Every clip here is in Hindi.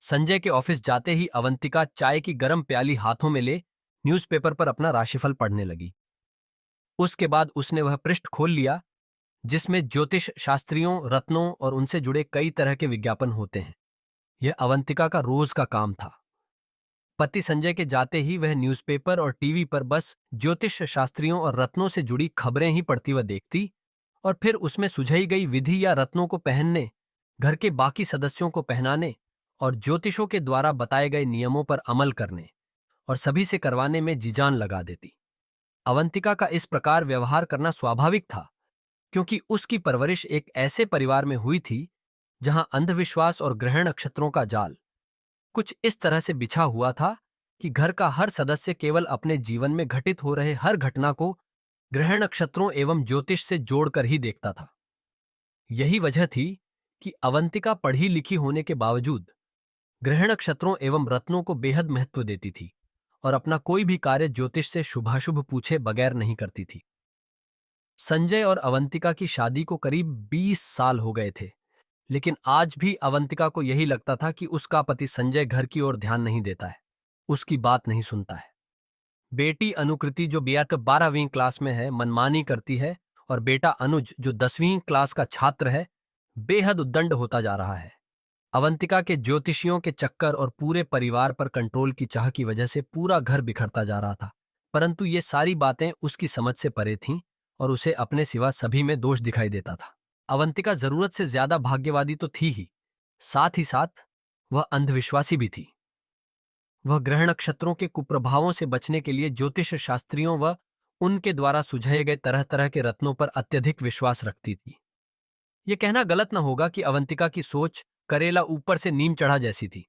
संजय के ऑफिस जाते ही अवंतिका चाय की गर्म प्याली हाथों में ले न्यूज़पेपर पर अपना राशिफल पढ़ने लगी। उसके बाद उसने वह पृष्ठ खोल लिया जिसमें ज्योतिष शास्त्रियों, रत्नों और उनसे जुड़े कई तरह के विज्ञापन होते हैं। यह अवंतिका का रोज का काम था। पति संजय के जाते ही वह न्यूज़पेपर और टीवी पर बस ज्योतिष शास्त्रियों और रत्नों से जुड़ी खबरें ही पढ़ती व देखती, और फिर उसमें सुझाई गई विधि या रत्नों को पहनने, घर के बाकी सदस्यों को पहनाने और ज्योतिषों के द्वारा बताए गए नियमों पर अमल करने और सभी से करवाने में जी जान लगा देती। अवंतिका का इस प्रकार व्यवहार करना स्वाभाविक था, क्योंकि उसकी परवरिश एक ऐसे परिवार में हुई थी जहां अंधविश्वास और ग्रह नक्षत्रों का जाल कुछ इस तरह से बिछा हुआ था कि घर का हर सदस्य केवल अपने जीवन में घटित हो रहे हर घटना को ग्रह नक्षत्रों एवं ज्योतिष से जोड़कर ही देखता था। यही वजह थी कि अवंतिका पढ़ी लिखी होने के बावजूद ग्रह नक्षत्रों एवं रत्नों को बेहद महत्व देती थी और अपना कोई भी कार्य ज्योतिष से शुभाशुभ पूछे बगैर नहीं करती थी। संजय और अवंतिका की शादी को करीब 20 साल हो गए थे, लेकिन आज भी अवंतिका को यही लगता था कि उसका पति संजय घर की ओर ध्यान नहीं देता है, उसकी बात नहीं सुनता है। बेटी अनुकृति जो BR 12वीं क्लास में है मनमानी करती है, और बेटा अनुज जो 10वीं क्लास का छात्र है बेहद उद्दंड होता जा रहा है। अवंतिका के ज्योतिषियों के चक्कर और पूरे परिवार पर कंट्रोल की चाह की वजह से पूरा घर बिखरता जा रहा था, परंतु ये सारी बातें उसकी समझ से परे थीं और उसे अपने सिवा सभी में दोष दिखाई देता था। अवंतिका जरूरत से ज्यादा भाग्यवादी तो थी ही साथ वह अंधविश्वासी भी थी। वह ग्रह नक्षत्रों के कुप्रभावों से बचने के लिए ज्योतिष शास्त्रियों व उनके द्वारा सुझाए गए तरह तरह के रत्नों पर अत्यधिक विश्वास रखती थी। यह कहना गलत न होगा कि अवंतिका की सोच करेला ऊपर से नीम चढ़ा जैसी थी।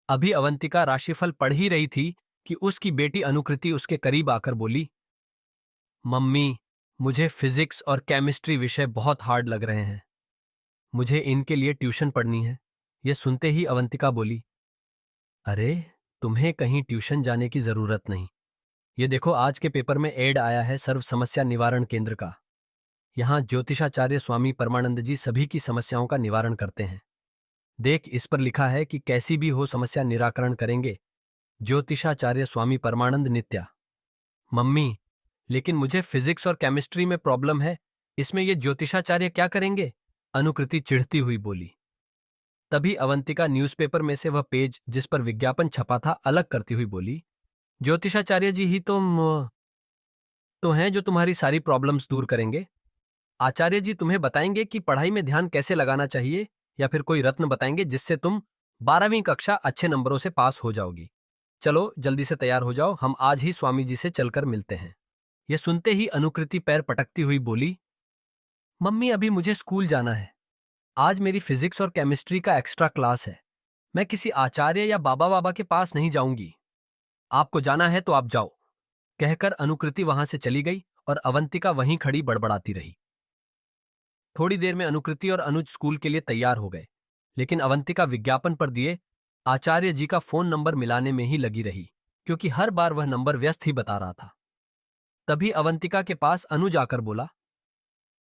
अभी अवंतिका राशिफल पढ़ ही रही थी कि उसकी बेटी अनुकृति उसके करीब आकर बोली, मम्मी, मुझे फिजिक्स और केमिस्ट्री विषय बहुत हार्ड लग रहे हैं, मुझे इनके लिए ट्यूशन पढ़नी है। यह सुनते ही अवंतिका बोली, अरे, तुम्हें कहीं ट्यूशन जाने की जरूरत नहीं। ये देखो, आज के पेपर में एड आया है सर्व समस्या निवारण केंद्र का। यहाँ ज्योतिषाचार्य स्वामी परमानंद जी सभी की समस्याओं का निवारण करते हैं। देख, इस पर लिखा है कि कैसी भी हो समस्या निराकरण करेंगे ज्योतिषाचार्य स्वामी परमानंद नित्या। मम्मी, लेकिन मुझे फिजिक्स और केमिस्ट्री में प्रॉब्लम है, इसमें ये ज्योतिषाचार्य क्या करेंगे? अनुकृति चिढ़ती हुई बोली। तभी अवंतिका न्यूज़पेपर में से वह पेज जिस पर विज्ञापन छपा था अलग करती हुई बोली, ज्योतिषाचार्य जी ही तो हैं जो तुम्हारी सारी प्रॉब्लम्स दूर करेंगे। आचार्य जी तुम्हें बताएंगे कि पढ़ाई में ध्यान कैसे लगाना चाहिए, या फिर कोई रत्न बताएंगे जिससे तुम 12वीं कक्षा अच्छे नंबरों से पास हो जाओगी। चलो जल्दी से तैयार हो जाओ, हम आज ही स्वामी जी से चलकर मिलते हैं। यह सुनते ही अनुकृति पैर पटकती हुई बोली, मम्मी, अभी मुझे स्कूल जाना है। आज मेरी फिजिक्स और केमिस्ट्री का एक्स्ट्रा क्लास है। मैं किसी आचार्य या बाबा बाबा के पास नहीं जाऊंगी। आपको जाना है तो आप जाओ, कहकर अनुकृति वहां से चली गई और अवंतिका वहीं खड़ी बड़बड़ाती रही। थोड़ी देर में अनुकृति और अनुज स्कूल के लिए तैयार हो गए, लेकिन अवंतिका विज्ञापन पर दिए आचार्य जी का फोन नंबर मिलाने में ही लगी रही, क्योंकि हर बार वह नंबर व्यस्त ही बता रहा था। तभी अवंतिका के पास अनुज आकर बोला,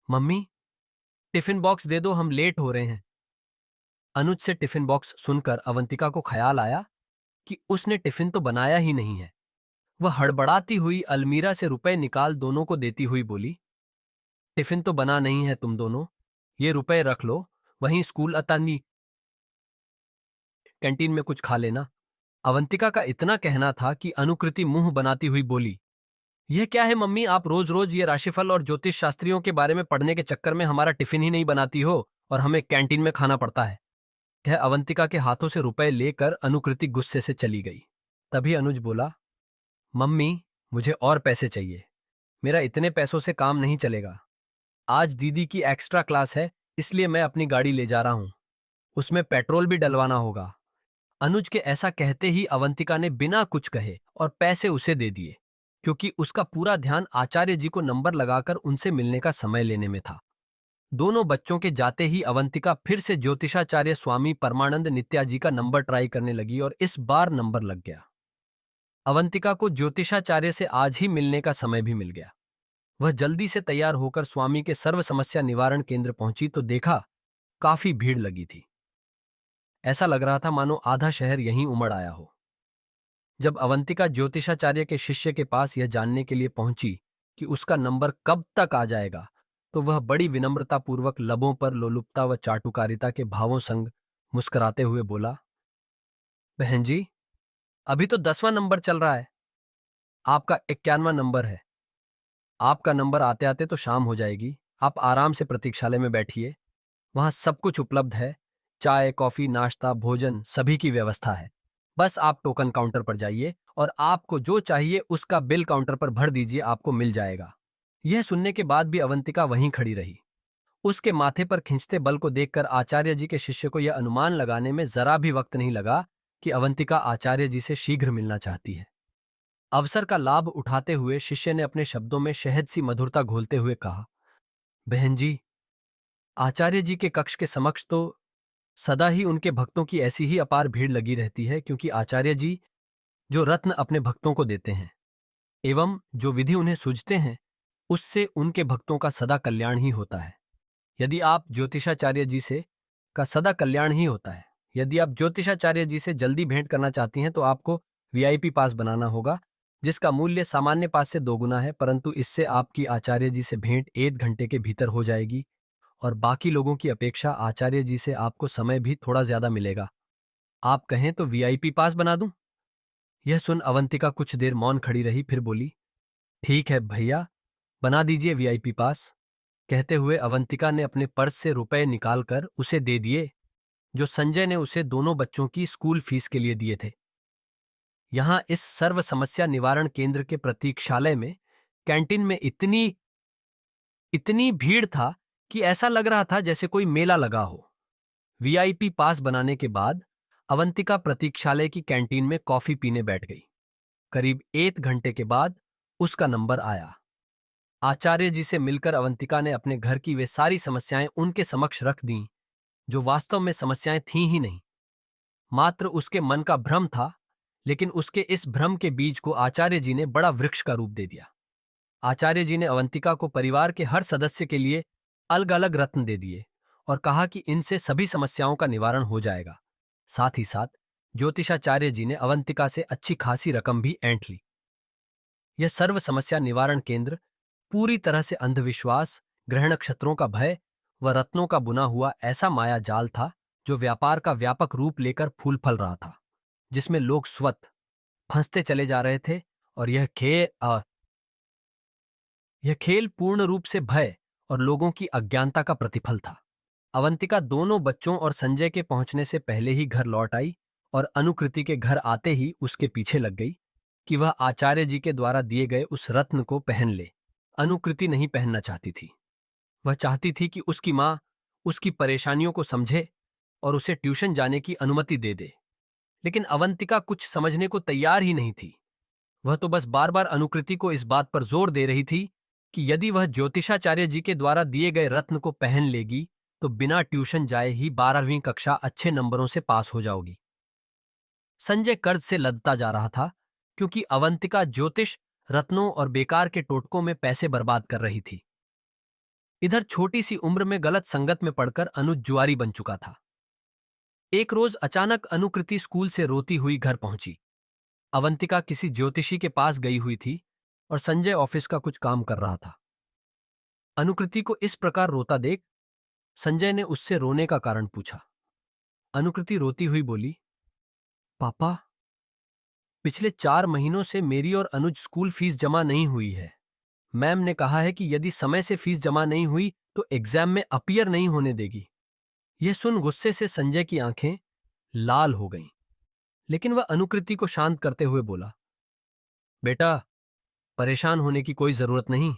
मम्मी, टिफिन बॉक्स दे दो, हम लेट हो रहे हैं। अनुज से टिफिन बॉक्स सुनकर अवंतिका को ख्याल आया कि उसने टिफिन तो बनाया ही नहीं है। वह हड़बड़ाती हुई अलमीरा से रुपए निकाल दोनों को देती हुई बोली, टिफिन तो बना नहीं है तुम दोनों, ये रुपए रख लो, वहीं स्कूल अतानी कैंटीन में कुछ खा लेना। अवंतिका का इतना कहना था कि अनुकृति मुंह बनाती हुई बोली, यह क्या है मम्मी, आप रोज रोज ये राशिफल और ज्योतिष शास्त्रियों के बारे में पढ़ने के चक्कर में हमारा टिफिन ही नहीं बनाती हो और हमें कैंटीन में खाना पड़ता है। कह अवंतिका के हाथों से रुपए लेकर अनुकृति गुस्से से चली गई। तभी अनुज बोला, मम्मी, मुझे और पैसे चाहिए, मेरा इतने पैसों से काम नहीं चलेगा। आज दीदी की एक्स्ट्रा क्लास है, इसलिए मैं अपनी गाड़ी ले जा रहा हूं, उसमें पेट्रोल भी डलवाना होगा। अनुज के ऐसा कहते ही अवंतिका ने बिना कुछ कहे और पैसे उसे दे दिए, क्योंकि उसका पूरा ध्यान आचार्य जी को नंबर लगाकर उनसे मिलने का समय लेने में था। दोनों बच्चों के जाते ही अवंतिका फिर से ज्योतिषाचार्य स्वामी परमानंद नित्या जी का नंबर ट्राई करने लगी और इस बार नंबर लग गया। अवंतिका को ज्योतिषाचार्य से आज ही मिलने का समय भी मिल गया। वह जल्दी से तैयार होकर स्वामी के सर्व समस्या निवारण केंद्र पहुंची तो देखा काफी भीड़ लगी थी। ऐसा लग रहा था मानो आधा शहर यहीं उमड़ आया हो। जब अवंतिका ज्योतिषाचार्य के शिष्य के पास यह जानने के लिए पहुंची कि उसका नंबर कब तक आ जाएगा, तो वह बड़ी विनम्रतापूर्वक लबों पर लोलुपता व चाटुकारिता के भावों संग मुस्कुराते हुए बोला, बहन जी, अभी तो 10वां नंबर चल रहा है। आपका 51वां नंबर है। आपका नंबर आते आते तो शाम हो जाएगी। आप आराम से प्रतीक्षालय में बैठिए। वहां सब कुछ उपलब्ध है। चाय, कॉफी, नाश्ता, भोजन सभी की व्यवस्था है। बस आप टोकन काउंटर पर जाइए और आपको जो चाहिए उसका बिल काउंटर पर भर दीजिए, आपको मिल जाएगा। यह सुनने के बाद भी अवंतिका वहीं खड़ी रही। उसके माथे पर खिंचते बल को देखकर आचार्य जी के शिष्य को यह अनुमान लगाने में जरा भी वक्त नहीं लगा कि अवंतिका आचार्य जी से शीघ्र मिलना चाहती है। अवसर का लाभ उठाते हुए शिष्य ने अपने शब्दों में शहद सी मधुरता घोलते हुए कहा, बहन जी, आचार्य जी के कक्ष के समक्ष तो सदा ही उनके भक्तों की ऐसी ही अपार भीड़ लगी रहती है, क्योंकि आचार्य जी जो रत्न अपने भक्तों को देते हैं एवं जो विधि उन्हें सूझते हैं, उससे उनके भक्तों का सदा कल्याण ही होता है। यदि आप ज्योतिषाचार्य जी से का सदा कल्याण ही होता है। यदि आप ज्योतिषाचार्य जी से जल्दी भेंट करना चाहती हैं तो आपको वीआईपी पास बनाना होगा, जिसका मूल्य सामान्य पास से 2 गुना है, परंतु इससे आपकी आचार्य जी से भेंट 1 घंटे के भीतर हो जाएगी और बाकी लोगों की अपेक्षा आचार्य जी से आपको समय भी थोड़ा ज्यादा मिलेगा। आप कहें तो वीआईपी पास बना दूं? यह सुन अवंतिका कुछ देर मौन खड़ी रही, फिर बोली, ठीक है भैया, बना दीजिए वीआईपी पास। कहते हुए अवंतिका ने अपने पर्स से रुपए निकालकर उसे दे दिए, जो संजय ने उसे दोनों बच्चों की स्कूल फीस के लिए दिए थे। यहां इस सर्व समस्या निवारण केंद्र के प्रतीक्षालय में कैंटीन में इतनी इतनी भीड़ था कि ऐसा लग रहा था जैसे कोई मेला लगा हो। वीआईपी पास बनाने के बाद अवंतिका प्रतीक्षालय की कैंटीन में कॉफी पीने बैठ गई। करीब 1 घंटे के बाद उसका नंबर आया। आचार्य जी से मिलकर अवंतिका ने अपने घर की वे सारी समस्याएं उनके समक्ष रख दीं, जो वास्तव में समस्याएं थीं ही नहीं, मात्र उसके मन का भ्रम था। लेकिन उसके इस भ्रम के बीज को आचार्य जी ने बड़ा वृक्ष का रूप दे दिया। आचार्य जी ने अवंतिका को परिवार के हर सदस्य के लिए अलग अलग रत्न दे दिए और कहा कि इनसे सभी समस्याओं का निवारण हो जाएगा। साथ ही साथ ज्योतिषाचार्य जी ने अवंतिका से अच्छी खासी रकम भी ऐंठ ली। यह सर्व समस्या निवारण केंद्र पूरी तरह से अंधविश्वास, ग्रह नक्षत्रों का भय व रत्नों का बुना हुआ ऐसा माया जाल था, जो व्यापार का व्यापक रूप लेकर फूल फल रहा था, जिसमें लोग स्वतः फंसते चले जा रहे थे। और यह खेल पूर्ण रूप से भय और लोगों की अज्ञानता का प्रतिफल था। अवंतिका दोनों बच्चों और संजय के पहुंचने से पहले ही घर लौट आई और अनुकृति के घर आते ही उसके पीछे लग गई कि वह आचार्य जी के द्वारा दिए गए उस रत्न को पहन ले। अनुकृति नहीं पहनना चाहती थी। वह चाहती थी कि उसकी मां उसकी परेशानियों को समझे और उसे ट्यूशन जाने की अनुमति दे दे। लेकिन अवंतिका कुछ समझने को तैयार ही नहीं थी। वह तो बस बार बार अनुकृति को इस बात पर जोर दे रही थी कि यदि वह ज्योतिषाचार्य जी के द्वारा दिए गए रत्न को पहन लेगी तो बिना ट्यूशन जाए ही 12वीं कक्षा अच्छे नंबरों से पास हो जाओगी। संजय कर्ज से लदता जा रहा था, क्योंकि अवंतिका ज्योतिष, रत्नों और बेकार के टोटकों में पैसे बर्बाद कर रही थी। इधर छोटी सी उम्र में गलत संगत में पड़कर अनुज जुआरी बन चुका था। एक रोज अचानक अनुकृति स्कूल से रोती हुई घर पहुंची। अवंतिका किसी ज्योतिषी के पास गई हुई थी और संजय ऑफिस का कुछ काम कर रहा था। अनुकृति को इस प्रकार रोता देख संजय ने उससे रोने का कारण पूछा। अनुकृति रोती हुई बोली, पापा, पिछले 4 महीनों से मेरी और अनुज स्कूल फीस जमा नहीं हुई है। मैम ने कहा है कि यदि समय से फीस जमा नहीं हुई तो एग्जाम में अपीयर नहीं होने देगी। यह सुन गुस्से से संजय की आंखें लाल हो गईं, लेकिन वह अनुकृति को शांत करते हुए बोला, बेटा, परेशान होने की कोई जरूरत नहीं।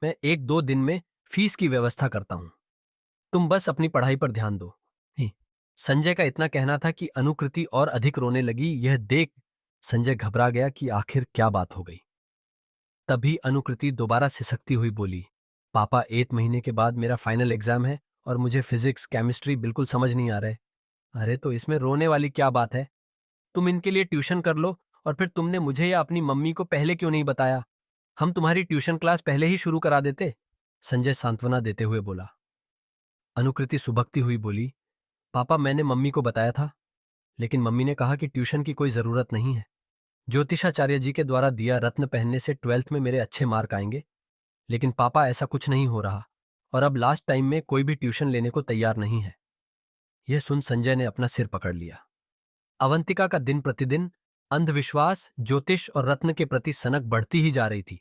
मैं 1-2 दिन में फीस की व्यवस्था करता हूं। तुम बस अपनी पढ़ाई पर ध्यान दो। संजय का इतना कहना था कि अनुकृति और अधिक रोने लगी। यह देख संजय घबरा गया कि आखिर क्या बात हो गई। तभी अनुकृति दोबारा सिसकती हुई बोली, पापा, 1 महीने के बाद मेरा फाइनल एग्जाम है और मुझे फिजिक्स, केमिस्ट्री बिल्कुल समझ नहीं आ रहे। अरे तो इसमें रोने वाली क्या बात है? तुम इनके लिए ट्यूशन कर लो और फिर तुमने मुझे या अपनी मम्मी को पहले क्यों नहीं बताया? हम तुम्हारी ट्यूशन क्लास पहले ही शुरू करा देते। संजय सांत्वना देते हुए बोला। अनुकृति सुबकती हुई बोली, पापा, मैंने मम्मी को बताया था, लेकिन मम्मी ने कहा कि ट्यूशन की कोई जरूरत नहीं है। ज्योतिषाचार्य जी के द्वारा दिया रत्न पहनने से 12th में मेरे अच्छे मार्क आएंगे। लेकिन पापा, ऐसा कुछ नहीं हो रहा, और अब लास्ट टाइम में कोई भी ट्यूशन लेने को तैयार नहीं है। यह सुन संजय ने अपना सिर पकड़ लिया। अवंतिका का दिन प्रतिदिन अंधविश्वास, ज्योतिष और रत्न के प्रति सनक बढ़ती ही जा रही थी,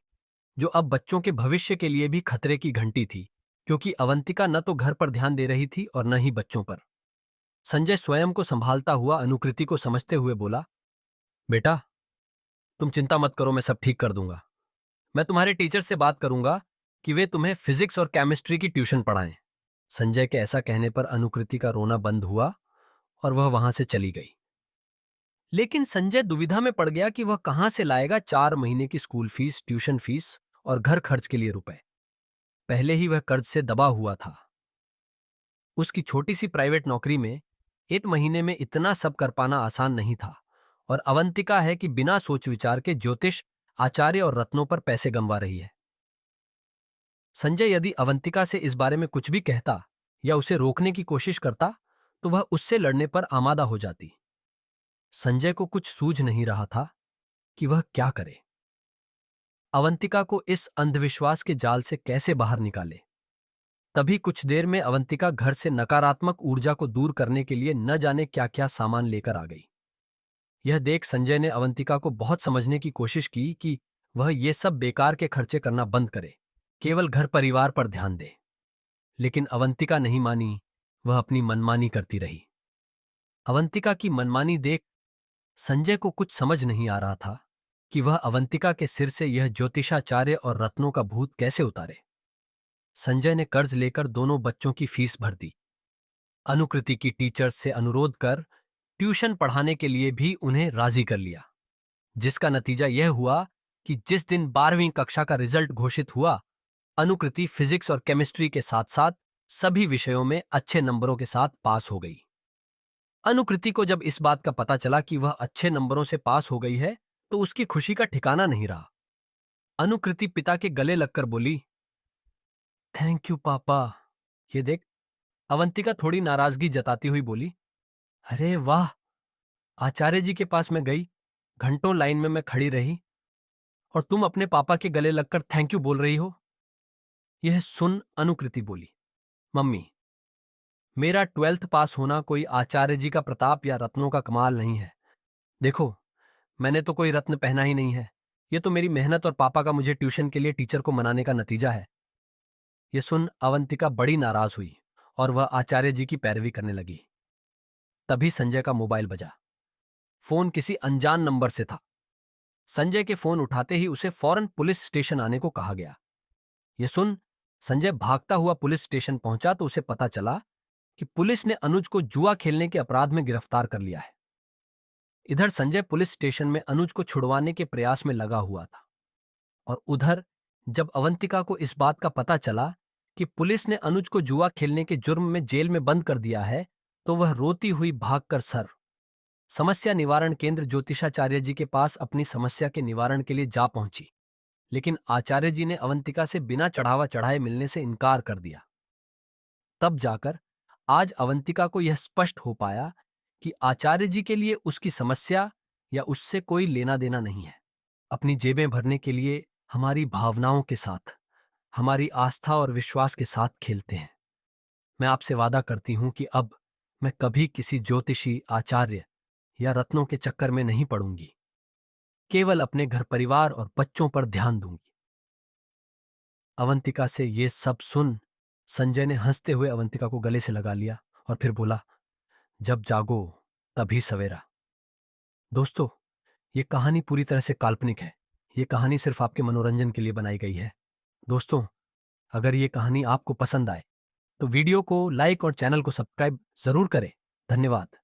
जो अब बच्चों के भविष्य के लिए भी खतरे की घंटी थी, क्योंकि अवंतिका न तो घर पर ध्यान दे रही थी और न ही बच्चों पर। संजय स्वयं को संभालता हुआ अनुकृति को समझते हुए बोला, बेटा, तुम चिंता मत करो, मैं सब ठीक कर दूंगा। मैं तुम्हारे टीचर से बात करूंगा कि वे तुम्हें फिजिक्स और केमिस्ट्री की ट्यूशन पढ़ाएं। संजय के ऐसा कहने पर अनुकृति का रोना बंद हुआ और वह वहां से चली गई। लेकिन संजय दुविधा में पड़ गया कि वह कहां से लाएगा 4 महीने की स्कूल फीस, ट्यूशन फीस और घर खर्च के लिए रुपए। पहले ही वह कर्ज से दबा हुआ था। उसकी छोटी सी प्राइवेट नौकरी में 1 महीने में इतना सब कर पाना आसान नहीं था, और अवंतिका है कि बिना सोच विचार के ज्योतिष, आचार्य और रत्नों पर पैसे गंवा रही है। संजय यदि अवंतिका से इस बारे में कुछ भी कहता या उसे रोकने की कोशिश करता, तो वह उससे लड़ने पर आमादा हो जाती। संजय को कुछ सूझ नहीं रहा था कि वह क्या करे। अवंतिका को इस अंधविश्वास के जाल से कैसे बाहर निकाले। तभी कुछ देर में अवंतिका घर से नकारात्मक ऊर्जा को दूर करने के लिए न जाने क्या क्या सामान लेकर आ गई। यह देख संजय ने अवंतिका को बहुत समझने की कोशिश की कि वह ये सब बेकार के खर्चे करना बंद करे, केवल घर परिवार पर ध्यान दे। लेकिन अवंतिका नहीं मानी, वह अपनी मनमानी करती रही। अवंतिका की मनमानी देख संजय को कुछ समझ नहीं आ रहा था कि वह अवंतिका के सिर से यह ज्योतिषाचार्य और रत्नों का भूत कैसे उतारे। संजय ने कर्ज लेकर दोनों बच्चों की फीस भर दी। अनुकृति की टीचर्स से अनुरोध कर ट्यूशन पढ़ाने के लिए भी उन्हें राजी कर लिया, जिसका नतीजा यह हुआ कि जिस दिन 12वीं कक्षा का रिजल्ट घोषित हुआ, अनुकृति फिजिक्स और केमिस्ट्री के साथ साथ सभी विषयों में अच्छे नंबरों के साथ पास हो गई। अनुकृति को जब इस बात का पता चला कि वह अच्छे नंबरों से पास हो गई है, तो उसकी खुशी का ठिकाना नहीं रहा। अनुकृति पिता के गले लगकर बोली, थैंक यू पापा। ये देख, अवंतिका थोड़ी नाराजगी जताती हुई बोली, अरे वाह, आचार्य जी के पास मैं गई, घंटों लाइन में मैं खड़ी रही, और तुम अपने पापा के गले लगकर थैंक यू बोल रही हो। यह सुन अनुकृति बोली, मम्मी, मेरा 12th पास होना कोई आचार्य जी का प्रताप या रत्नों का कमाल नहीं है। देखो, मैंने तो कोई रत्न पहना ही नहीं है। यह तो मेरी मेहनत और पापा का मुझे ट्यूशन के लिए टीचर को मनाने का नतीजा है। यह सुन अवंतिका बड़ी नाराज हुई और वह आचार्य जी की पैरवी करने लगी। तभी संजय का मोबाइल बजा। फोन किसी अनजान नंबर से था। संजय के फोन उठाते ही उसे फौरन पुलिस स्टेशन आने को कहा गया। यह सुन संजय भागता हुआ पुलिस स्टेशन पहुंचा तो उसे पता चला कि पुलिस ने अनुज को जुआ खेलने के अपराध में गिरफ्तार कर लिया है। इधर संजय पुलिस स्टेशन में अनुज को छुड़वाने के प्रयास में लगा हुआ था, और उधर जब अवंतिका को इस बात का पता चला कि पुलिस ने अनुज को जुआ खेलने के जुर्म में जेल में बंद कर दिया है, तो वह रोती हुई भागकर समस्या निवारण केंद्र ज्योतिषाचार्य जी के पास अपनी समस्या के निवारण के लिए जा पहुंची। लेकिन आचार्य जी ने अवंतिका से बिना चढ़ावा चढ़ाए मिलने से इनकार कर दिया। तब जाकर आज अवंतिका को यह स्पष्ट हो पाया कि आचार्य जी के लिए उसकी समस्या या उससे कोई लेना देना नहीं है। अपनी जेबें भरने के लिए हमारी भावनाओं के साथ, हमारी आस्था और विश्वास के साथ खेलते हैं। मैं आपसे वादा करती हूं कि अब मैं कभी किसी ज्योतिषी, आचार्य या रत्नों के चक्कर में नहीं पड़ूंगी। केवल अपने घर परिवार और बच्चों पर ध्यान दूंगी। अवंतिका से ये सब सुन संजय ने हंसते हुए अवंतिका को गले से लगा लिया और फिर बोला, जब जागो तभी सवेरा। दोस्तों, ये कहानी पूरी तरह से काल्पनिक है। ये कहानी सिर्फ आपके मनोरंजन के लिए बनाई गई है। दोस्तों, अगर ये कहानी आपको पसंद आए तो वीडियो को लाइक और चैनल को सब्सक्राइब जरूर करें। धन्यवाद।